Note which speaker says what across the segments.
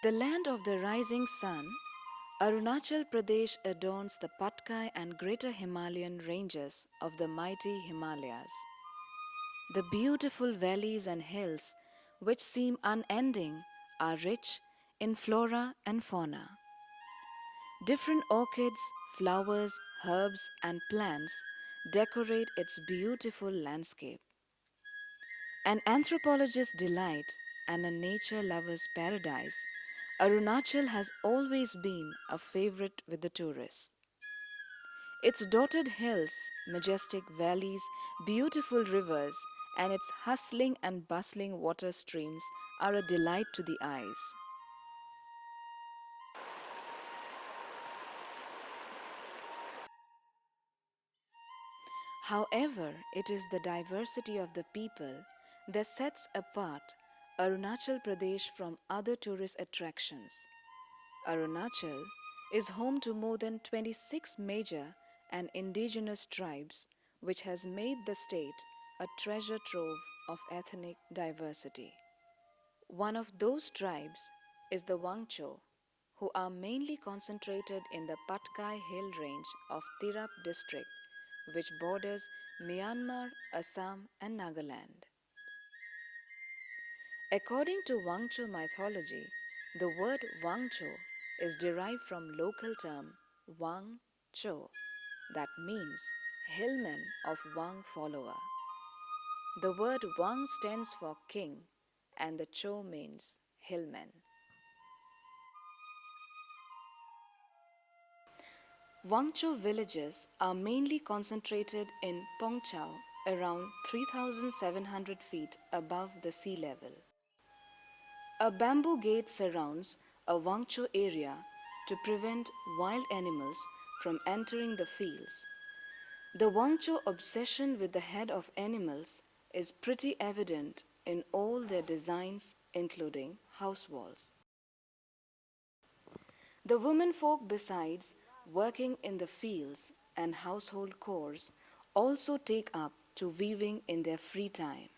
Speaker 1: The land of the rising sun, Arunachal Pradesh adorns the Patkai and Greater Himalayan ranges of the mighty Himalayas. The beautiful valleys and hills, which seem unending, are rich in flora and fauna. Different orchids, flowers, herbs, and plants decorate its beautiful landscape. An anthropologist's delight and a nature lover's paradise, Arunachal has always been a favorite with the tourists. Its dotted hills, majestic valleys, beautiful rivers, and its hustling and bustling water streams are a delight to the eyes. However, it is the diversity of the people that sets apart Arunachal Pradesh from other tourist attractions. Arunachal is home to more than 26 major and indigenous tribes, which has made the state a treasure trove of ethnic diversity. One of those tribes is the Wancho, who are mainly concentrated in the Patkai hill range of Tirap district, which borders Myanmar, Assam, and Nagaland. According to Wancho mythology, the word Wangcho is derived from local term Wang Cho, that means hillman of Wang follower. The word Wang stands for king and the Cho means hillman. Wangcho villages are mainly concentrated in Pongchau, around 3,700 feet above the sea level. A bamboo gate surrounds a Wangcho area to prevent wild animals from entering the fields. The Wangcho obsession with the head of animals is pretty evident in all their designs, including house walls. The womenfolk, besides working in the fields and household chores, also take up to weaving in their free time.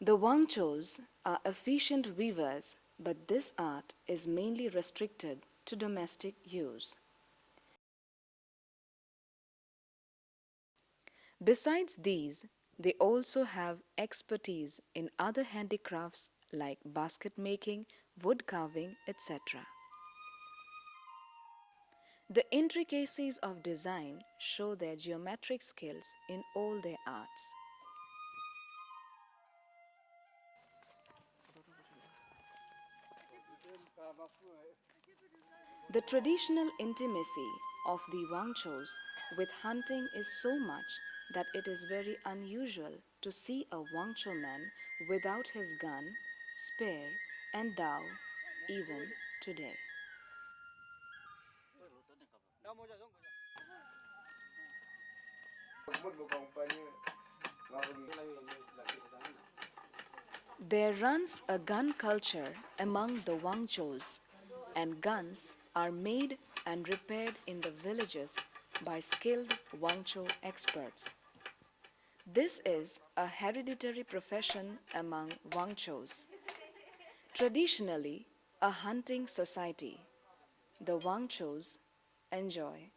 Speaker 1: The Wangchos are efficient weavers, but this art is mainly restricted to domestic use. Besides these, they also have expertise in other handicrafts like basket making, wood carving, etc. The intricacies of design show their geometric skills in all their arts. The traditional intimacy of the Wangchos with hunting is so much that it is very unusual to see a Wangcho man without his gun, spear, and dao even today. There runs a gun culture among the Wangchos, and guns are made and repaired in the villages by skilled Wangcho experts. This is a hereditary profession among Wangchos. Traditionally, a hunting society, the Wangchos enjoy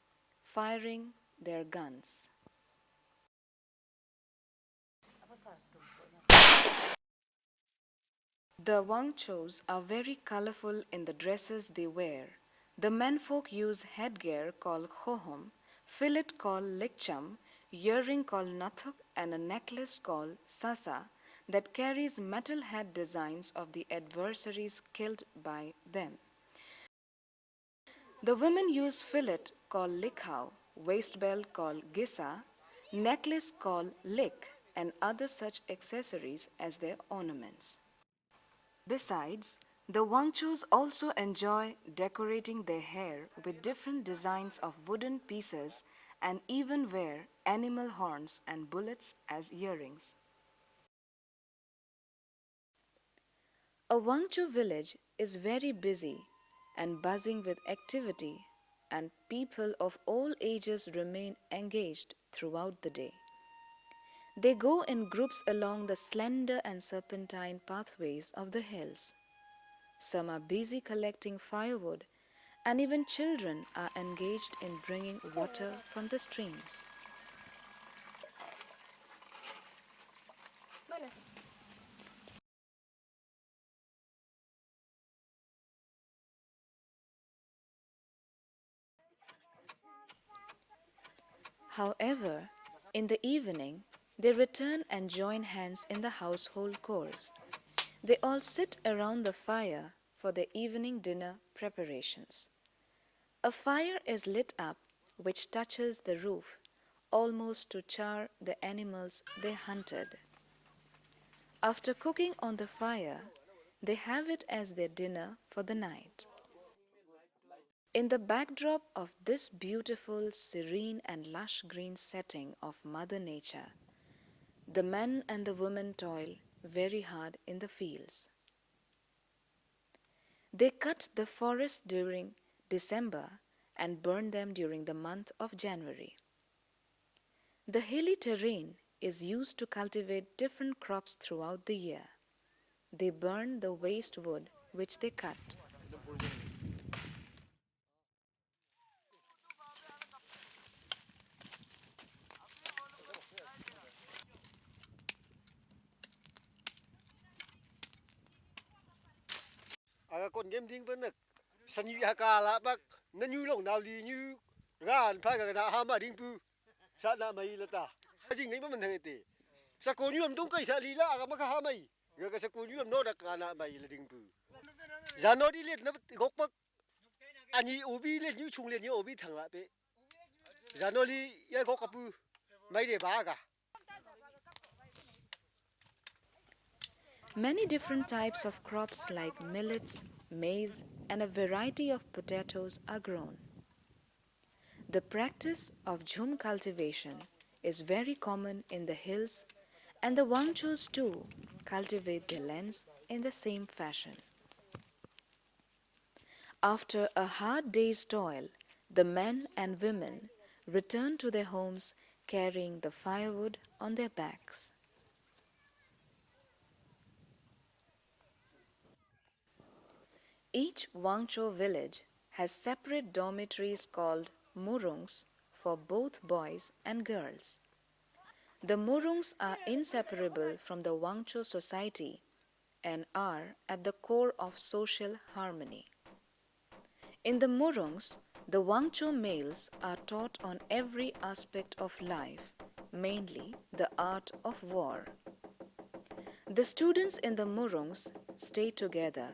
Speaker 1: firing their guns. The Wangchos are very colorful in the dresses they wear. The menfolk use headgear called hohom, fillet called likcham, earring called nathuk, and a necklace called sasa that carries metal head designs of the adversaries killed by them. The women use fillet called likhao, waist belt called gisa, necklace called lik, and other such accessories as their ornaments. Besides, the Wangchos also enjoy decorating their hair with different designs of wooden pieces and even wear animal horns and bullets as earrings. A Wangcho village is very busy and buzzing with activity, and people of all ages remain engaged throughout the day. They go in groups along the slender and serpentine pathways of the hills. Some are busy collecting firewood, and even children are engaged in bringing water from the streams. However, in the evening, they return and join hands in the household chores. They all sit around the fire for the evening dinner preparations. A fire is lit up which touches the roof almost to char the animals they hunted. After cooking on the fire, they have it as their dinner for the night. In the backdrop of this beautiful, serene, and lush green setting of Mother Nature, the men and the women toil very hard in the fields. They cut the forests during December and burn them during the month of January. The hilly terrain is used to cultivate different crops throughout the year. They burn the waste wood which they cut.
Speaker 2: aga kon game ding benek sanyu hakala bak nanyu long naw li nyu ran pha ga na ha ma ding pu sa na mai la ta ding ngai man hang te sa ko nyu am tung kai sa li la aga ma ka ha mai ga sa ko nyu am no da ka na mai la ding pu za no di let na gok pak ani obi let nyu chung let nyu obi thang la pe za no li ya gok ka pu mai de ba ga.
Speaker 1: Many different types of crops like millets, maize, and a variety of potatoes are grown. The practice of jhum cultivation is very common in the hills, and the Wangchos too cultivate their lands in the same fashion. After a hard day's toil, the men and women return to their homes carrying the firewood on their backs. Each Wangcho village has separate dormitories called Morungs for both boys and girls. The Morungs are inseparable from the Wangcho society and are at the core of social harmony. In the Morungs, the Wangcho males are taught on every aspect of life, mainly the art of war. The students in the Morungs stay together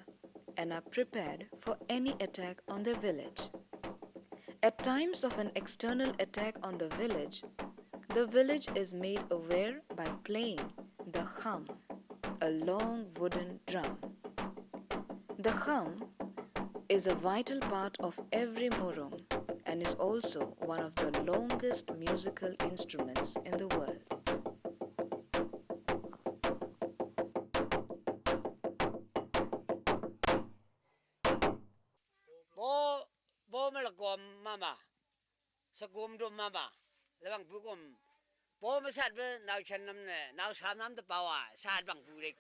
Speaker 1: and are prepared for any attack on their village. At times of an external attack on the village is made aware by playing the kham, a long wooden drum. The kham is a vital part of every Morung and is also one of the longest musical instruments in the world.
Speaker 3: Bo ma la gom mama sa gom do mama la bang bu gom bo ma sat be naw chen nam ne naw sam nam de pa wa sat bang bu le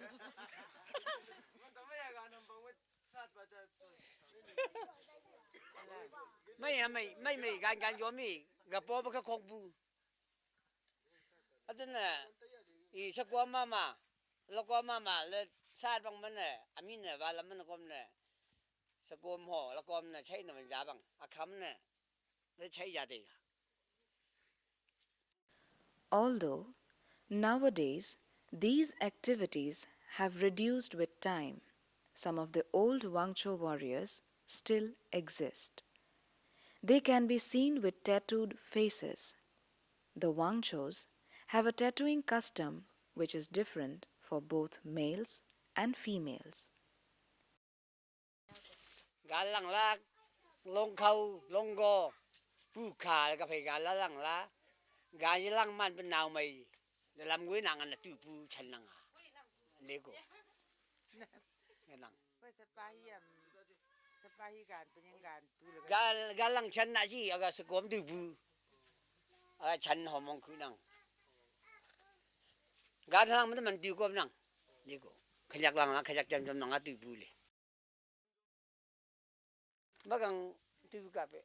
Speaker 3: mai gan yo mi ga bo ba ka khong bu adena I sa gom mama le sat bang man ne amin ne ba la man gom ne sa gom ho la gom ne chai na man ja bang a kham ne le chai ja de.
Speaker 1: Although nowadays these activities have reduced with time, some of the old Wangcho warriors still exist. They can be seen with tattooed faces. The Wangchos have a tattooing custom which is different for both males and females.
Speaker 3: Galang la long khâu long go pu kha ka phai ga la lang la ga yi lang man ben naw mai de lam gui nang an tu pu chen nang le go nang ga lang chen na ji aga se gom tu pu aga chen ho mong khu nang ga lang man tu gom nang le go khayak lang la khayak jam jam nang tu pu le Bagang tu kape.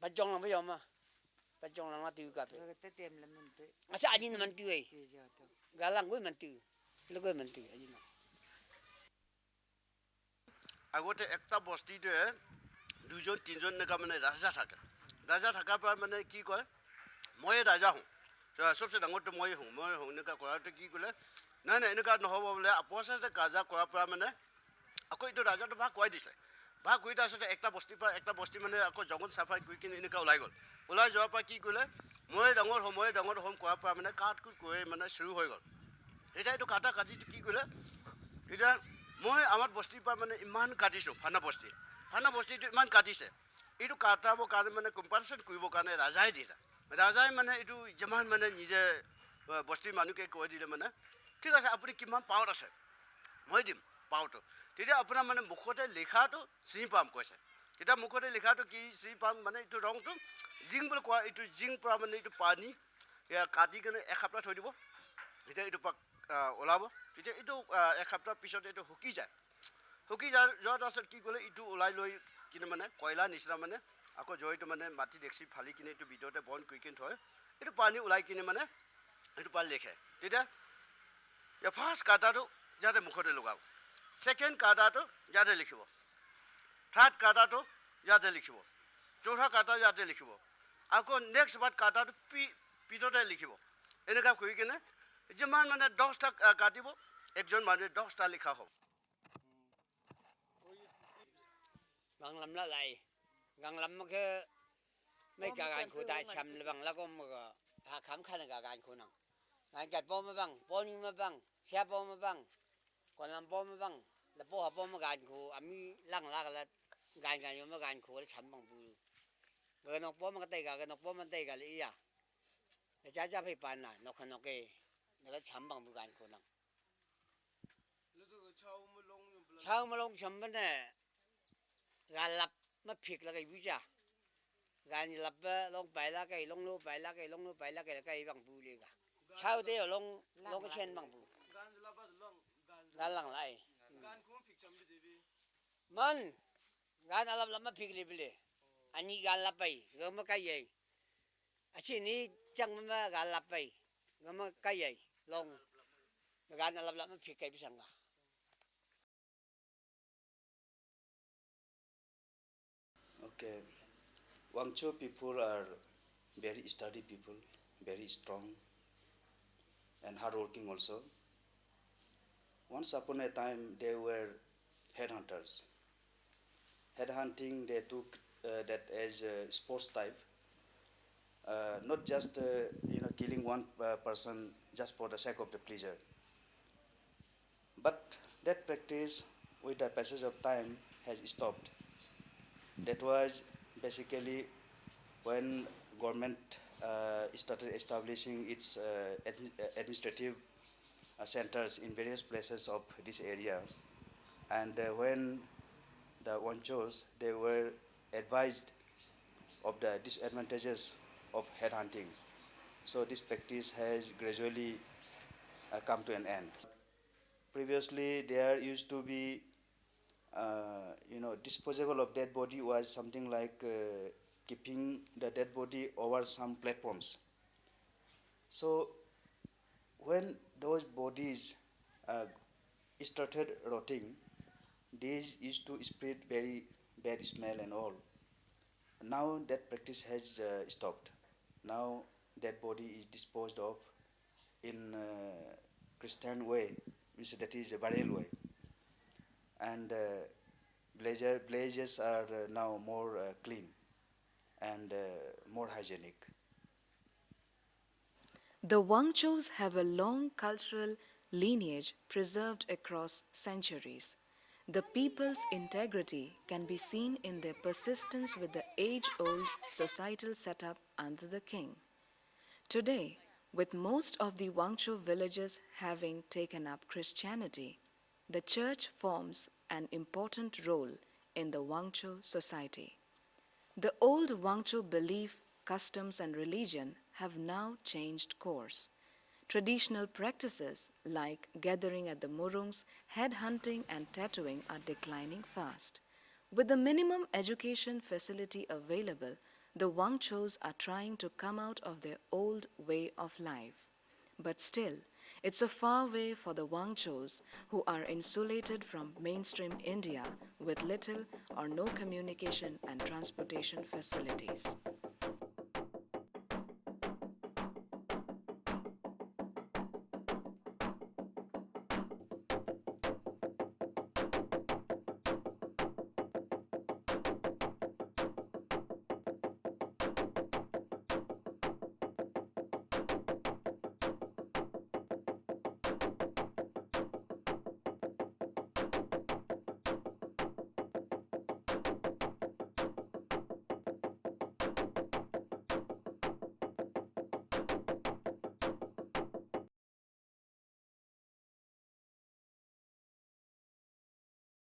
Speaker 3: Bajong lang ba yun ma? Bajong lang na tu kape. Asa anin naman tu eh. Galang gue man tu. Gue man tu anin.
Speaker 2: আগতে একটা বস্তিতে দুজন তিনজন এনেকা মানে ৰাজা থাকে ৰাজা থকাৰ পৰা মানে কি কয় মই ৰাজা হওঁ চবচে ডাঙৰটো মই হওঁ এনেকা কৰাটো কি ক'লে নাই নাই এনেকা নহ'ব বোলে আপচতে কাজা কৰাৰ পৰা মানে আকৌ এইটো ৰাজাটো ভাগ খুৱাই দিছে ভাগ কৰি তাৰ পিছতে একটা বস্তিৰ পৰা একটা বস্তি মানে আকৌ জংঘল চাফাই কৰি কিনে এনেকা ওলাই গ'ল ওলাই যোৱাৰ পৰা কি ক'লে মই ডাঙৰ হ'ম কোৱাৰ পৰা মানে কাঠ কুট কৈ মানে চুৰু হৈ গ'ল এতিয়া এইটো কাটা কাটিটো কি ক'লে এতিয়া মই আমাৰ বস্তিৰ পৰা মানে ইমান কাটিছোঁ ফানা বস্তিটো ইমান কাটিছে এইটো কাটাবৰ কাৰণে মানে কম্পালচন কৰিবৰ কাৰণে ৰাজাই দিছে ৰাজাই মানে এইটো যিমান মানে নিজে বস্তিৰ মানুহকে কৈ দিলে মানে ঠিক আছে আপুনি কিমান পাৱাত আছে মই দিম পাওঁটো তেতিয়া আপোনাৰ মানে মুখতে লিখাটো চিনি পাম কৈছে তেতিয়া মুখতে লিখাটো কি চিনি পাম মানে এইটো ৰংটো জিং বুলি কোৱা এইটো জিং পৰা মানে এইটো পানী কাটি কিনে এসপ্তাহ থৈ দিব তেতিয়া এইটো ওলাব তেতিয়া এইটো এসপ্তাহ পিছত এইটো শুকি যায় যোৱাৰ পাছত কি ক'লে এইটো ওলাই লৈ কিনে মানে কয়লা নিচিনা মানে আকৌ জয়টো মানে মাটি ডেক্সি ফালি কিনে এইটো ভিতৰতে বন্ধ কৰি কিনে থয় এইটো পানী ওলাই কিনে মানে এইটো পানী লিখে তেতিয়া ফাৰ্ষ্ট কাটাটো যাতে মুখতে লগাব ছেকেণ্ড কাটাটো যাতে লিখিব থাৰ্ড কাটাটো যাতে লিখিব চৌথা কাটা যাতে লিখিব আকৌ নেক্সট বাৰ কাটাটো পিছতে লিখিব এনেকুৱা কৰি কিনে যিমান মানে 10টা কাটিব একজন মানুহে 10টা লিখা হ'ব
Speaker 3: Gang lam la lai. Gang lam ma ke mai ka gan ko dai cham le bang la ko ma ga ha kham khan ga gan ko nang. Ngai gat po ma bang, po ni ma bang, sia po ma bang. Kon lam po ma bang, la po ha po ma gan ko ami lang la ga la gan yo ma gan ko le cham bang bu. Ga nok po ma ka tai ga nok po ma tai ga le ya. Ja ja phai pan na nok khan nok ke. Na la cham bang bu gan ko nang. Chao ma long cham ba ne. Gan lap ma phik la kai bu ja gan lap long pai la kai long lu pai la kai bang bu le ga chao de long chen bang bu gan lang lai gan ko phik cham bi de man gan alap la ma phik le bi le ani gan lap pai ga ma kai ye a chi ni chang ma gan lap pai ga ma kai ye long gan alap la ma phik kai bi sang ga
Speaker 4: Okay, Wancho people are very sturdy people, very strong and hardworking also. Once upon a time, they were headhunters. Headhunting, they took that as a sports type, not just killing one person just for the sake of the pleasure. But that practice, with the passage of time, has stopped. That was basically when government started establishing its administrative centers in various places of this area, and when the Wanchos, they were advised of the disadvantages of headhunting, so this practice has gradually come to an end. Previously, there used to be disposable of dead body was something like keeping the dead body over some platforms. So when those bodies started rotting, these used to spread very bad smell and all. Now that practice has stopped. Now that body is disposed of in Christian way, which that is a burial way, and blazes are now more clean and more hygienic.
Speaker 1: The Wangchos have a long cultural lineage preserved across centuries. The people's integrity can be seen in their persistence with the age-old societal setup under the king. Today, with most of the Wangcho villages having taken up Christianity, the church forms an important role in the Wangcho society. The old Wangcho belief, customs and religion have now changed course. Traditional practices like gathering at the Morungs, head hunting and tattooing are declining fast. With the minimum education facility available, the Wanchos are trying to come out of their old way of life. But still, it's a far way for the Wanchos who are insulated from mainstream India with little or no communication and transportation facilities.